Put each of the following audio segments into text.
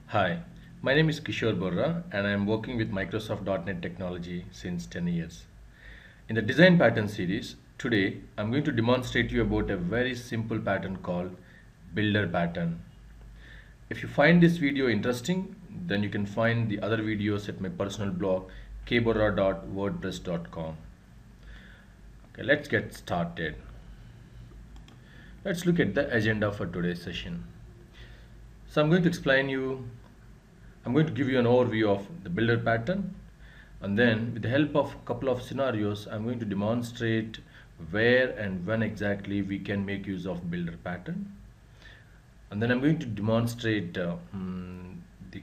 Hi, my name is Kishore Borra and I am working with Microsoft .NET technology since 10 years. In the design pattern series, today I'm going to demonstrate you about a very simple pattern called builder pattern. If you find this video interesting, then you can find the other videos at my personal blog kborra.wordpress.com. Okay, let's get started. Let's look at the agenda for today's session. So I'm going to I'm going to give you an overview of the builder pattern, and then with the help of a couple of scenarios I'm going to demonstrate where and when exactly we can make use of builder pattern, and then I'm going to demonstrate the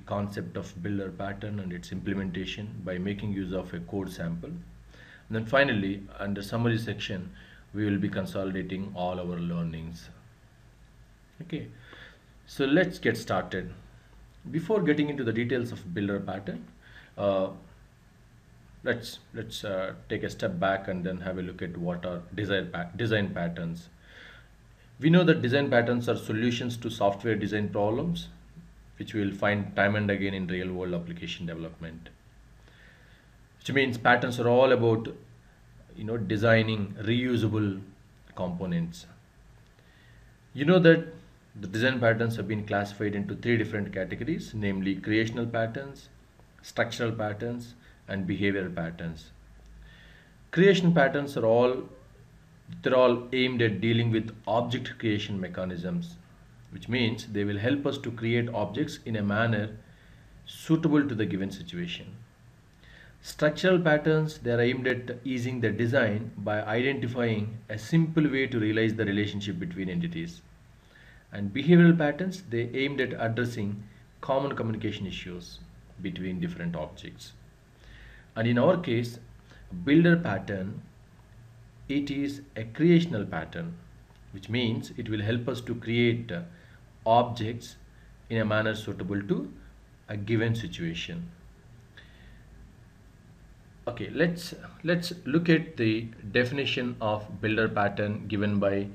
concept of builder pattern and its implementation by making use of a code sample, and then finally under summary section we will be consolidating all our learnings. Okay, so let's get started. Before getting into the details of builder pattern, uh, let's take a step back and then have a look at what are design patterns. We know that design patterns are solutions to software design problems, which we will find time and again in real world application development. Which means patterns are all about designing reusable components. You know that the design patterns have been classified into three different categories, namely creational patterns, structural patterns, and behavioral patterns. Creation patterns are all aimed at dealing with object creation mechanisms, which means they will help us to create objects in a manner suitable to the given situation. Structural patterns, they are aimed at easing the design by identifying a simple way to realize the relationship between entities. And behavioral patterns, they aimed at addressing common communication issues between different objects. And in our case, builder pattern, it is a creational pattern, which means it will help us to create objects in a manner suitable to a given situation. Okay, let's look at the definition of builder pattern given by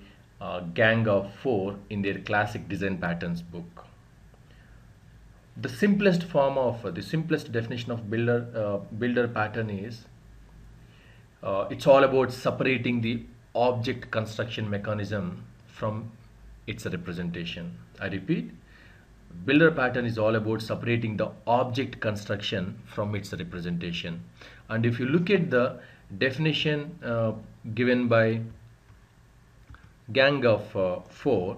Gang of Four in their classic design patterns book. The simplest definition of builder pattern is it's all about separating the object construction mechanism from its representation. I repeat, builder pattern is all about separating the object construction from its representation. And if you look at the definition given by Gang of Four,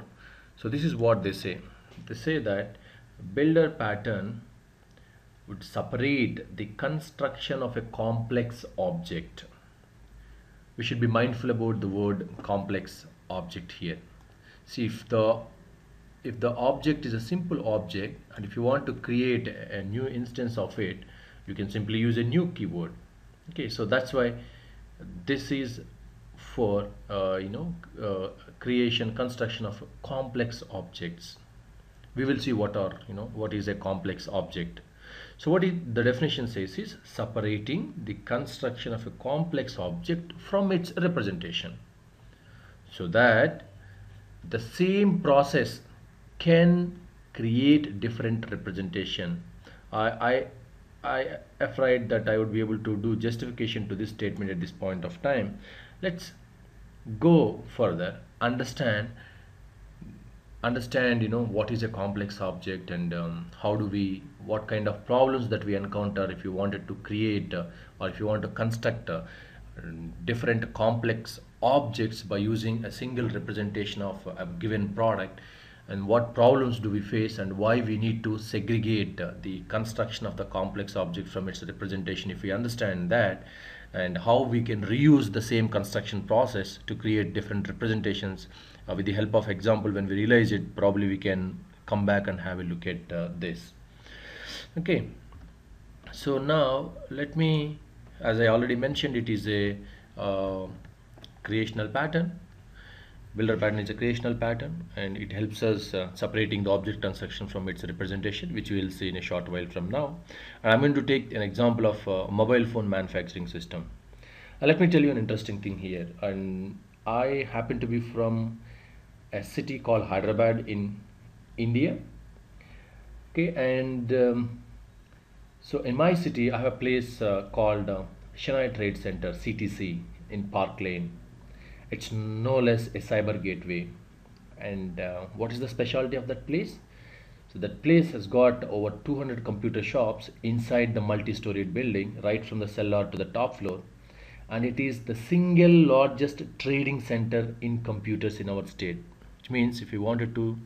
so this is what they say. They say that builder pattern would separate the construction of a complex object. We should be mindful about the word complex object here. See, if the object is a simple object, and if you want to create a new instance of it, you can simply use a new keyword. Okay, so that's why this is for creation, construction of complex objects. We will see what is a complex object. So the definition says is separating the construction of a complex object from its representation, so that the same process can create different representation. I afraid that I would be able to do justification to this statement at this point of time. Let's go further, understand what is a complex object, and what kind of problems that we encounter if you wanted to create or if you want to construct different complex objects by using a single representation of a given product, and what problems do we face and why we need to segregate the construction of the complex object from its representation. If we understand that, and how we can reuse the same construction process to create different representations with the help of example, when we realize it, probably we can come back and have a look at this. Okay, so now let me, as I already mentioned, it is a creational pattern. Builder pattern is a creational pattern, and it helps us separating the object construction from its representation, which we will see in a short while from now. And I'm going to take an example of a mobile phone manufacturing system. Let me tell you an interesting thing here. And I happen to be from a city called Hyderabad in India. Okay, and so in my city, I have a place called Chennai Trade Center (CTC) in Park Lane. It's no less a cyber gateway. And what is the specialty of that place? So that place has got over 200 computer shops inside the multi-storied building, right from the cellar to the top floor. And it is the single largest trading center in computers in our state. Which means if you wanted to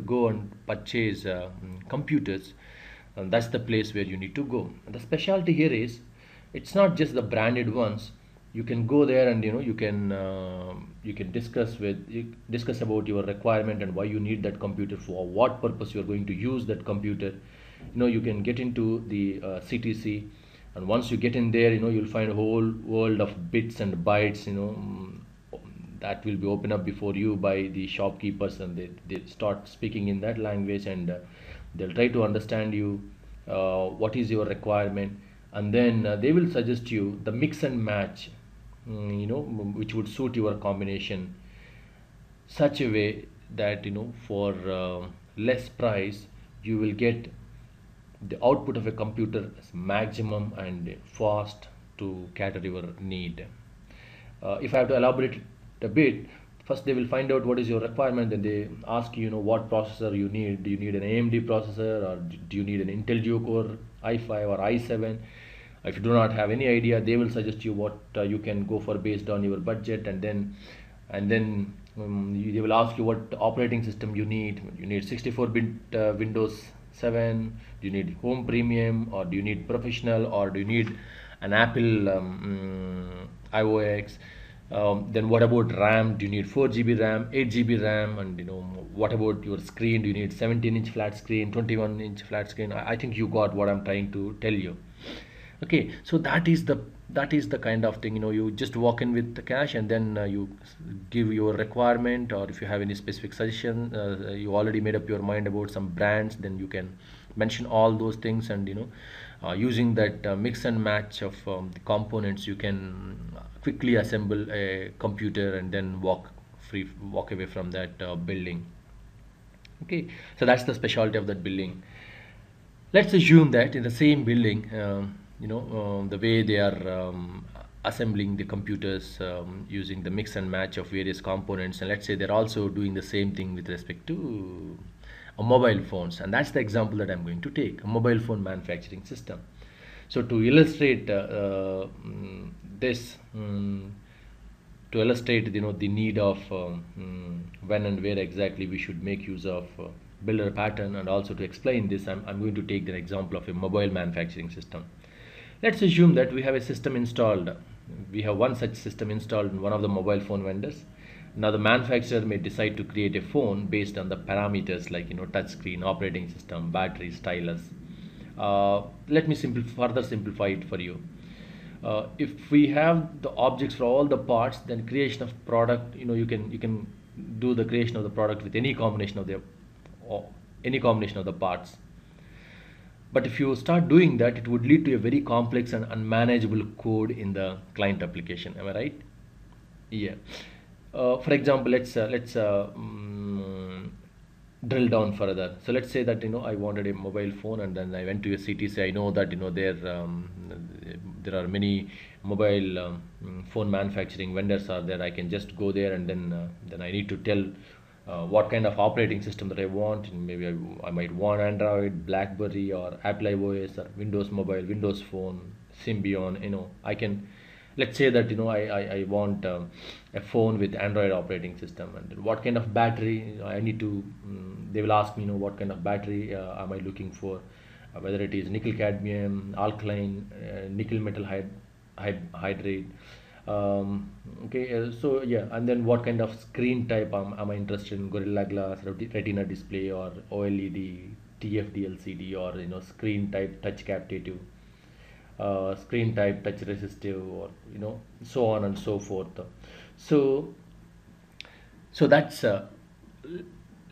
go and purchase computers, that's the place where you need to go. And the specialty here is it's not just the branded ones. You can go there and you can discuss about your requirement and why you need that computer, for what purpose you are going to use that computer. You can get into the CTC, and once you get in there, you'll find a whole world of bits and bytes, that will be opened up before you by the shopkeepers, and they start speaking in that language, and they'll try to understand you, what is your requirement, and then they will suggest you the mix and match, which would suit your combination, such a way that for less price you will get the output of a computer as maximum and fast to cater your need. If I have to elaborate it a bit, first they will find out what is your requirement, then they ask you, what processor you need. Do you need an AMD processor, or do you need an Intel Duo Core i5 or i7? If you do not have any idea, they will suggest you what you can go for based on your budget, and then they will ask you what operating system you need. You need 64-bit Windows 7, do you need Home Premium, or do you need Professional, or do you need an Apple iOS? Then what about RAM? Do you need 4 GB RAM, 8 GB RAM? And what about your screen? Do you need 17-inch flat screen, 21-inch flat screen? I think you got what I'm trying to tell you. Okay, so that is the kind of thing. You just walk in with the cash, and then you give your requirement, or if you have any specific suggestion, you already made up your mind about some brands, then you can mention all those things, and using that mix and match of the components, you can quickly assemble a computer and then walk away from that building. Okay, so that's the specialty of that building. Let's assume that in the same building, the way they are assembling the computers, using the mix and match of various components, and let's say they're also doing the same thing with respect to mobile phones, and that's the example that I'm going to take, a mobile phone manufacturing system. So to illustrate this, to illustrate the need of when and where exactly we should make use of builder pattern, and also to explain this, I'm going to take the example of a mobile manufacturing system. Let's assume that we have a system installed. We have one such system installed in one of the mobile phone vendors. Now the manufacturer may decide to create a phone based on the parameters like touch screen, operating system, battery, stylus. Let me further simplify it for you. If we have the objects for all the parts, then creation of product, you can do the creation of the product with any combination of the parts. But if you start doing that, it would lead to a very complex and unmanageable code in the client application. Am I right? Yeah. For example, let's drill down further. So let's say that I wanted a mobile phone, and then I went to a CTC. I know that there are many mobile phone manufacturing vendors are there. I can just go there, and then I need to tell what kind of operating system that I want. And maybe I might want Android, BlackBerry, or Apple iOS, or Windows Mobile, Windows Phone, Symbian. I can, let's say that I want a phone with Android operating system, and what kind of battery I need to. They will ask me, what kind of battery am I looking for, whether it is nickel cadmium, alkaline, nickel metal hydrate. So yeah, and then what kind of screen type am I interested in? Gorilla Glass, Retina display, or OLED, TFT LCD, or screen type touch captive, screen type touch resistive, or so on and so forth. So that's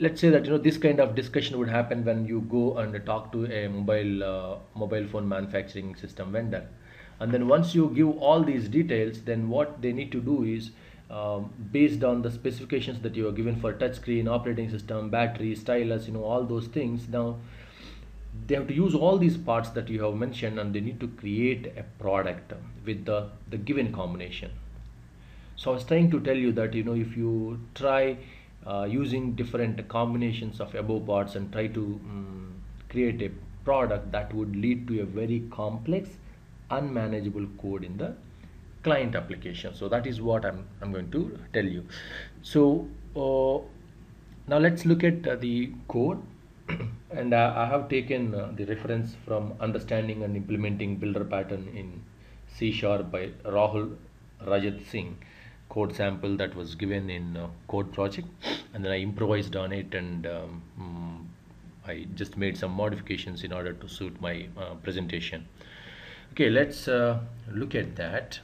let's say that this kind of discussion would happen when you go and talk to a mobile phone manufacturing system vendor. And then once you give all these details, then what they need to do is based on the specifications that you are given for touchscreen, operating system, battery, stylus, all those things. Now they have to use all these parts that you have mentioned, and they need to create a product with the given combination. So I was trying to tell you that if you try using different combinations of above parts and try to create a product, that would lead to a very complex, unmanageable code in the client application. So that is what I'm going to tell you. So now let's look at the code. And I have taken the reference from Understanding and Implementing Builder Pattern in C# by Rahul Rajat Singh, code sample that was given in code project, and then I improvised on it, and I just made some modifications in order to suit my presentation. Okay, let's look at that.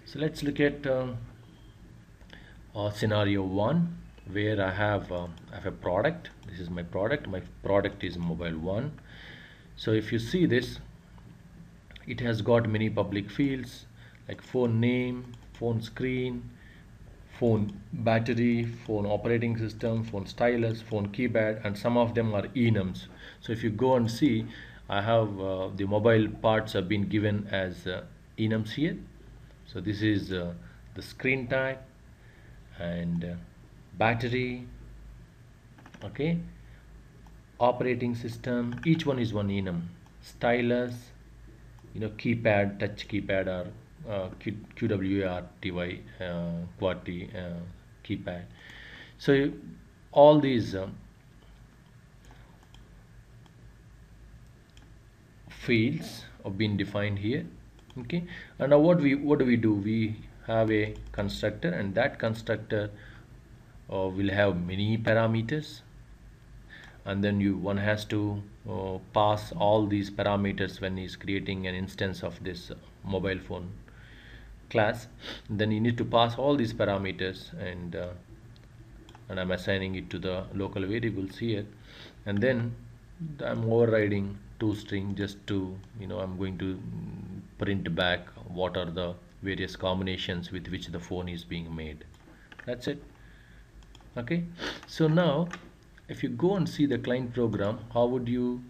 So let's look at scenario 1, where I have a product. This is my product. My product is mobile 1. So if you see this, it has got many public fields like phone name, phone screen, phone battery, phone operating system, phone stylus, phone keypad, and some of them are enums. So if you go and see, I have the mobile parts have been given as enums here. So this is the screen type and battery, okay, operating system, each one is one enum, stylus, keypad, touch keypad, or QWERTY, QWERTY keypad. So all these fields have been defined here. Okay, and now what do we do? We have a constructor, and that constructor will have many parameters, and then one has to pass all these parameters when he's creating an instance of this mobile phone class. And then you need to pass all these parameters, and I'm assigning it to the local variables here, and then I'm overriding toString just to I'm going to print back what are the various combinations with which the phone is being made. That's it. Okay, so now if you go and see the client program, how would you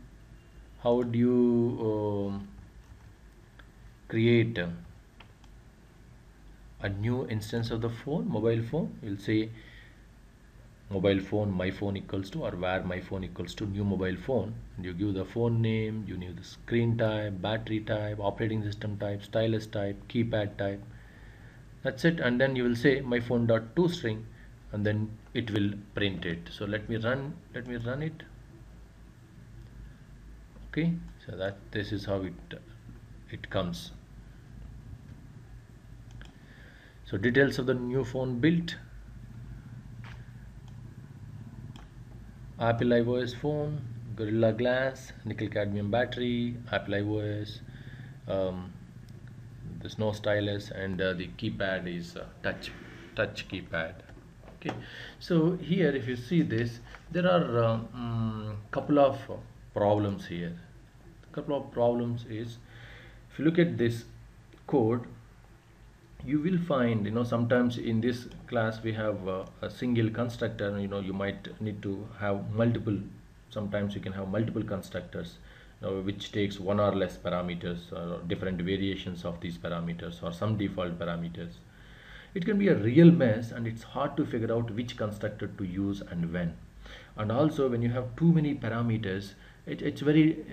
create a new instance of the phone, mobile phone? You'll say mobile phone my phone equals to, or where my phone equals to new mobile phone, and you give the phone name, you give the screen type, battery type, operating system type, stylus type, keypad type. That's it. And then you will say my phone dot toString, and then it will print it. So let me run it. Okay, so this is how it comes. So details of the new phone built: Apple iOS phone, Gorilla Glass, nickel cadmium battery, Apple iOS, there's no stylus, and the keypad is touch keypad. Okay, so here if you see this, there are couple of problems here. Couple of problems is, if you look at this code, you will find sometimes in this class we have a single constructor. You might need to have multiple. Sometimes you can have multiple constructors, which takes one or less parameters, or different variations of these parameters, or some default parameters. It can be a real mess, and it's hard to figure out which constructor to use and when. And also when you have too many parameters, it's very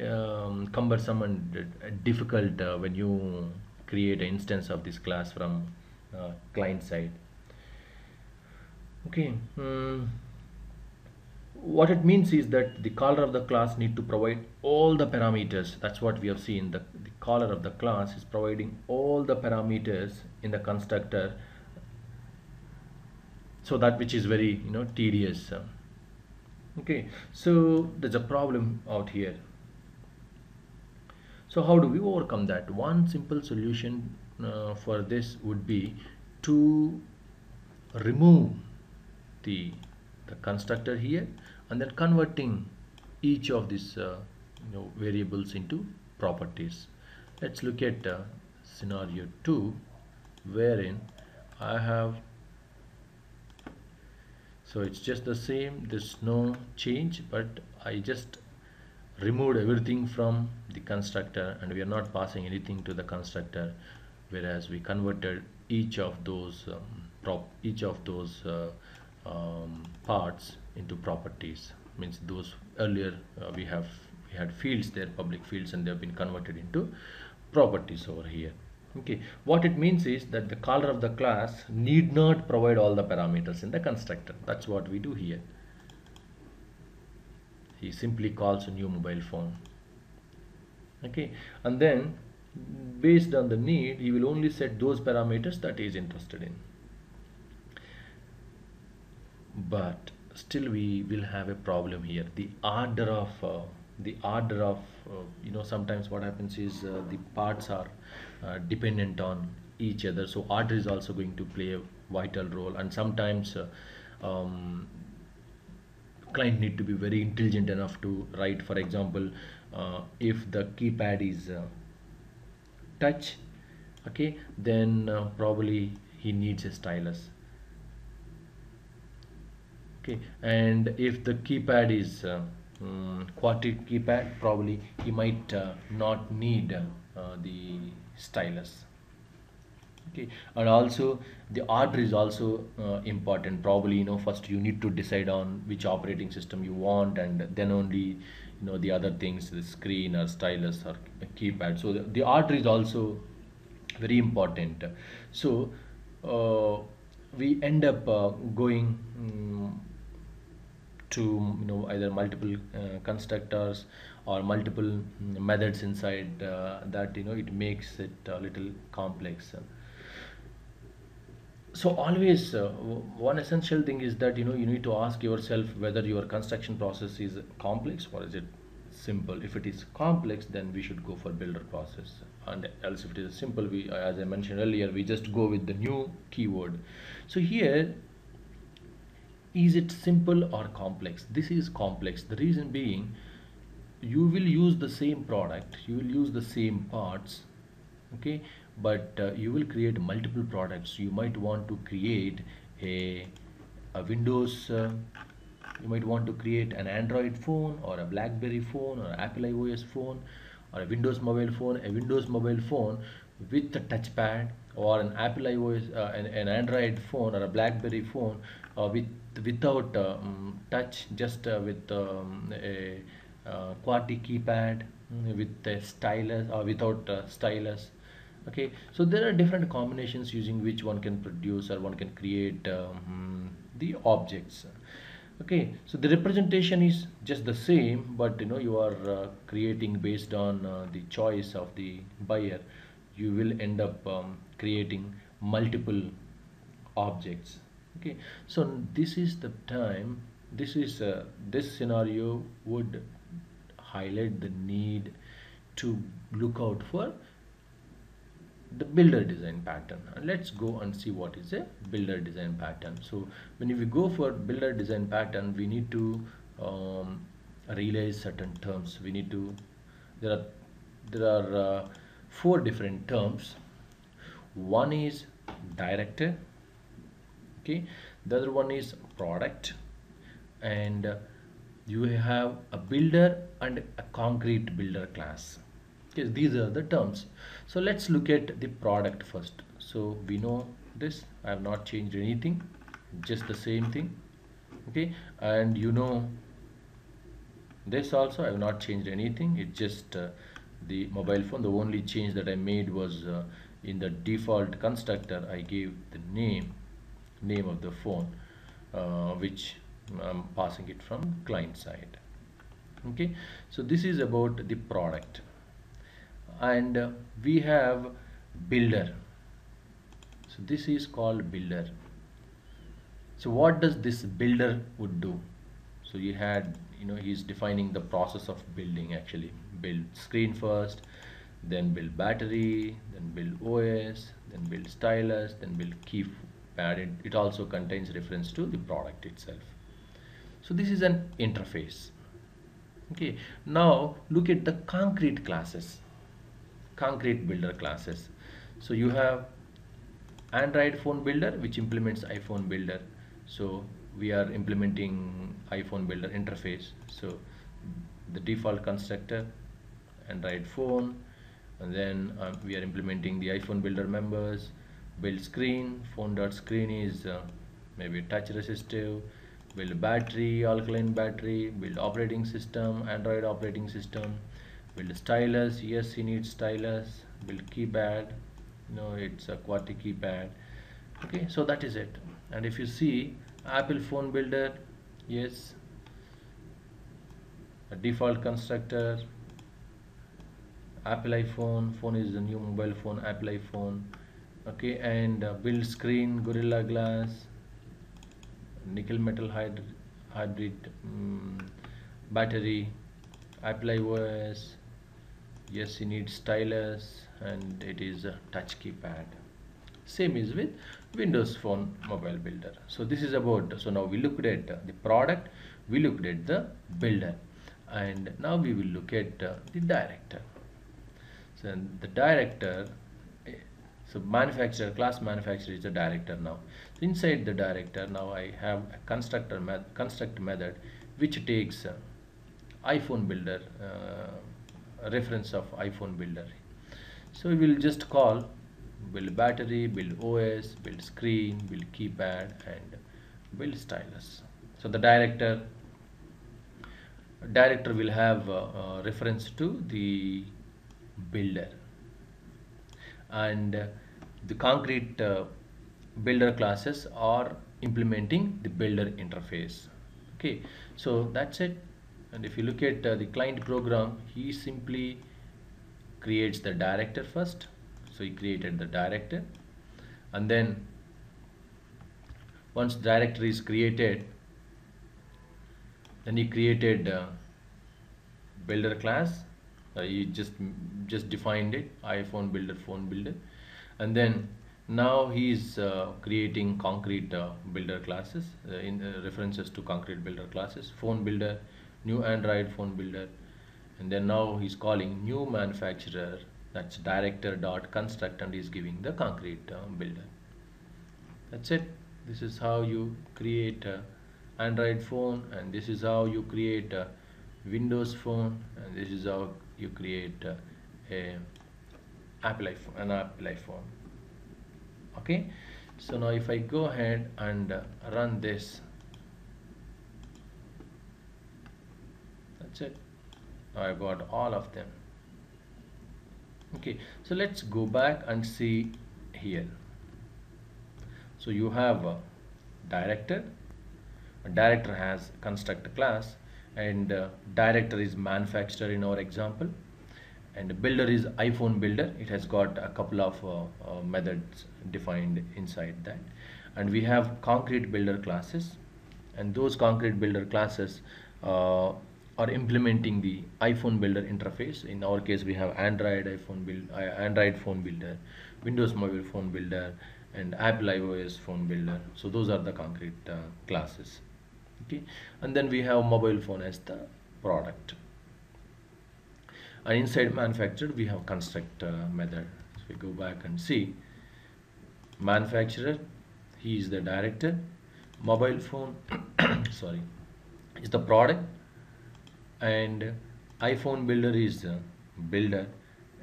cumbersome and difficult when you create an instance of this class from client side. Okay, what it means is that the caller of the class need to provide all the parameters. That's what we have seen. The caller of the class is providing all the parameters in the constructor, so that which is very tedious. Okay, so there's a problem out here. So how do we overcome that? One simple solution for this would be to remove the constructor here, and then converting each of these variables into properties. Let's look at scenario 2, wherein I have So it's just the same, there's no change, but I just removed everything from the constructor and we are not passing anything to the constructor, whereas we converted each of those parts into properties. Means those earlier we had fields there, public fields, and they have been converted into properties over here. Okay, what it means is that the caller of the class need not provide all the parameters in the constructor. That's what we do here. He simply calls a new mobile phone. Okay, and then based on the need, he will only set those parameters that he is interested in. But still we will have a problem here. Sometimes what happens is the parts are dependent on each other, so order is also going to play a vital role, and sometimes client need to be very intelligent enough to write, for example, if the keypad is touch, okay, then probably he needs a stylus. Okay, and if the keypad is quadratic keypad, probably he might not need the stylus. Okay, and also the order is also important. Probably, first you need to decide on which operating system you want, and then only the other things, the screen or stylus or keypad. So the order is also very important. So we end up going to either multiple constructors or multiple methods inside that it makes it a little complex. So always one essential thing is that you need to ask yourself whether your construction process is complex or is it simple. If it is complex, then we should go for builder process, and else if it is simple, we, as I mentioned earlier, we just go with the new keyword. So here, is it simple or complex? This is complex. The reason being, you will use the same product, you will use the same parts, okay, but you will create multiple products. You might want to create a Windows, you might want to create an Android phone or a BlackBerry phone or Apple iOS phone or a Windows mobile phone, with a touchpad, or an Apple iOS, an Android phone or a BlackBerry phone without touch, just with a QWERTY keypad, with a stylus or without stylus. Okay, so there are different combinations using which one can produce or one can create the objects. Okay, so the representation is just the same, but you are creating based on the choice of the buyer. You will end up creating multiple objects. Okay, so this is the time, this scenario would highlight the need to look out for the builder design pattern. And let's go and see what is a builder design pattern. So when we go for builder design pattern, we need to realize certain terms. We need to, there are 4 different terms. One is director, okay, the other one is product, and you have a builder and a concrete builder class. Okay, these are the terms. So let's look at the product first. So we know this, I have not changed anything, just the same thing. Okay, and this also, I have not changed anything. It's just the mobile phone. The only change that I made was in the default constructor, I gave the name of the phone, which I'm passing it from client side. Okay, so this is about the product, and we have builder. So this is called builder. So what does this builder would do? So you had, he's defining the process of building. Actually, build screen first, then build battery, then build OS, then build stylus, then build keypad. It also contains reference to the product itself. So this is an interface. Okay, now look at the concrete classes, concrete builder classes. So you have Android phone builder, which implements iPhone builder. So we are implementing iPhone builder interface. So the default constructor, Android phone, and then we are implementing the iPhone builder members, build screen, phone.screen is maybe touch resistive, build battery, alkaline battery, build operating system, Android operating system, build stylus, yes you need stylus, build keypad, no it's a QWERTY keypad. Okay, so that is it. And if you see Apple phone builder, yes, a default constructor, Apple iPhone, phone is the new mobile phone, Apple iPhone. Okay, and build screen, Gorilla Glass, nickel metal hybrid battery, Apple iOS, yes you need stylus, and it is a touch keypad. Same is with Windows Phone mobile builder. So this is about, so now we looked at the product, we looked at the builder, and now we will look at the director. So the director, so manufacturer, class manufacturer is the director now. So inside the director, now I have a construct method which takes iPhone builder, reference of iPhone builder. So we will just call build battery, build OS, build screen, build keypad, and build stylus. So the director will have reference to the builder, and the concrete builder classes are implementing the builder interface. Okay, so that's it. And if you look at the client program, he simply creates the director first. So he created the director, and then once director is created, then he created builder class. He just defined it, iPhone builder, phone builder, and then now he is creating concrete builder classes in references to concrete builder classes, phone builder, new Android phone builder, and then now he's calling new manufacturer, that's director dot construct, and is giving the concrete builder. That's it. This is how you create Android phone, and this is how you create Windows phone, and this is how you create an Apple iPhone. Okay, so now if I go ahead and run this, that's it. Now I got all of them. Okay, so let's go back and see here. So you have a director. A director has construct class, and director is manufacturer in our example, and builder is iPhone builder. It has got a couple of methods defined inside that, and we have concrete builder classes, and those concrete builder classes are implementing the iPhone builder interface. In our case, we have Android phone builder, Windows mobile phone builder, and Apple iOS phone builder. So those are the concrete classes. Okay, and then we have mobile phone as the product, and inside manufacturer we have construct method. So we go back and see manufacturer, he is the director, mobile phone sorry, is the product, and iPhone builder is the builder,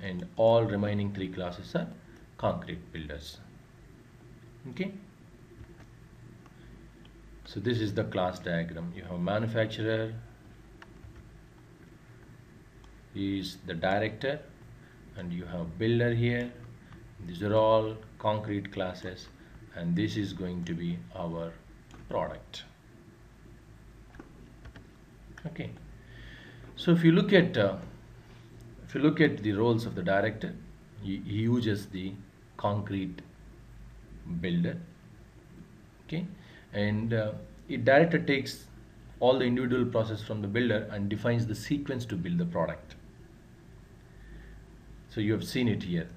and all remaining three classes are concrete builders. Okay, so this is the class diagram. You have manufacturer, he is the director, and you have builder here. These are all concrete classes, and this is going to be our product. Okay, so if you look at the roles of the director, he uses the concrete builder. Okay, and director takes all the individual process from the builder and defines the sequence to build the product. So you have seen it here.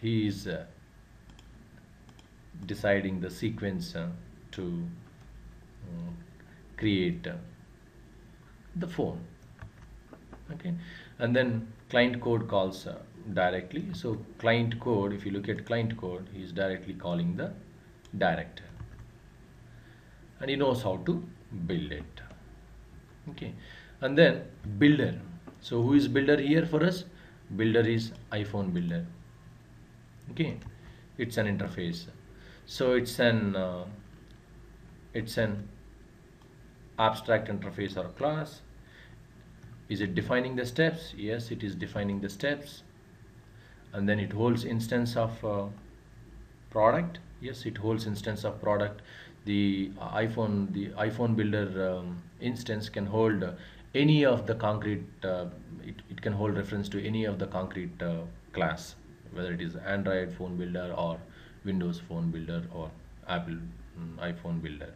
He is deciding the sequence to create the phone. Okay, and then client code calls directly. So client code, if you look at client code, he is directly calling the director. and he knows how to build it. Okay, and then builder. So who is builder here for us? Builder is iPhone builder. Okay, it's an interface. So it's an abstract interface or class. Is it defining the steps? Yes, it is defining the steps. And then it holds instance of product. Yes, it holds instance of product. The iPhone builder instance can hold any of the concrete. It can hold reference to any of the concrete class, whether it is Android phone builder or Windows phone builder or Apple iPhone builder.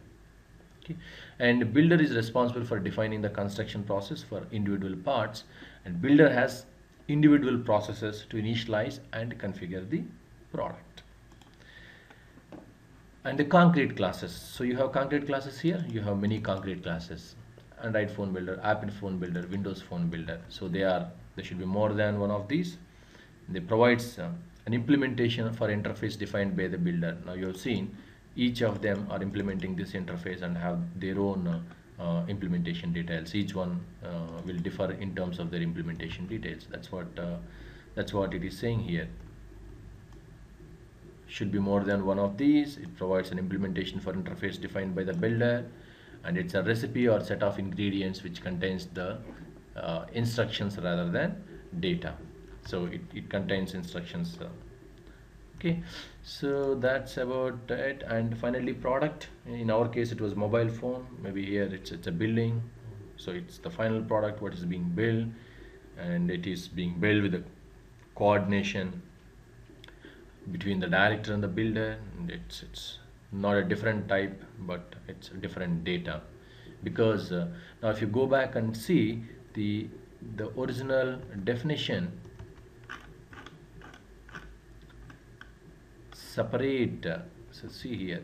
Okay. And builder is responsible for defining the construction process for individual parts, and builder has individual processes to initialize and configure the product. And the concrete classes. So you have concrete classes here, you have many concrete classes. Android phone builder, Apple phone builder, Windows phone builder. So there should be more than one of these. They provides an implementation for interface defined by the builder. Now you have seen each of them are implementing this interface and have their own implementation details. Each one will differ in terms of their implementation details. That's what it is saying here. Should be more than one of these. It provides an implementation for interface defined by the builder, and it's a recipe or set of ingredients which contains the instructions rather than data. So it contains instructions. Okay, so that's about it. And finally, product. In our case, it was mobile phone. Maybe here it's a building. So it's the final product what is being built, and it is being built with the coordination between the director and the builder. And it's not a different type, but it's a different data, because now if you go back and see the original definition separate, so see here,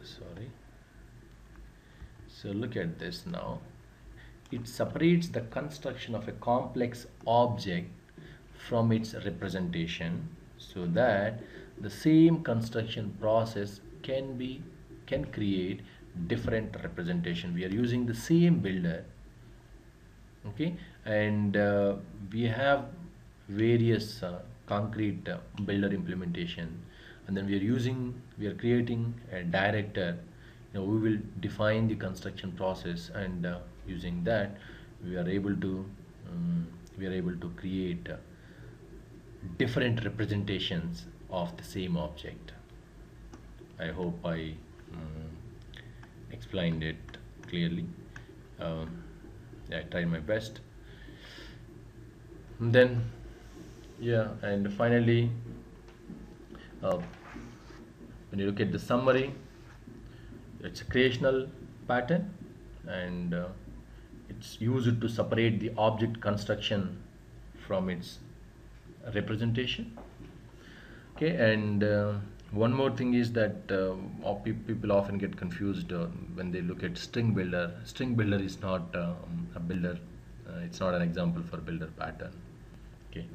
sorry, so look at this now. It separates the construction of a complex object from its representation, so that the same construction process can create different representation. We are using the same builder, okay, and we have various concrete builder implementation, and then we are creating a director. We will define the construction process, and using that we are able to create different representations of the same object. I hope I explained it clearly. I tried my best. And then and finally, when you look at the summary, it's a creational pattern, and it's used to separate the object construction from its representation. Okay, and one more thing is that people often get confused when they look at string builder. String builder is not a builder. It's not an example for builder pattern. Okay,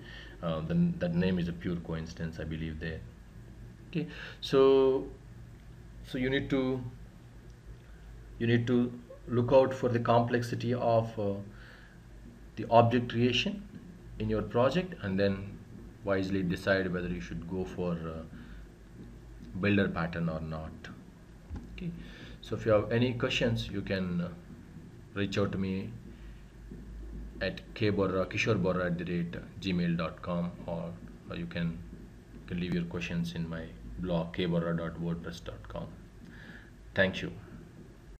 then that name is a pure coincidence, I believe there. Okay, so you need to look out for the complexity of the object creation in your project, and then wisely decide whether you should go for builder pattern or not. Okay, so if you have any questions, you can reach out to me at kishoreborra@gmail.com, or you can leave your questions in my blog kborra.wordpress.com. Thank you.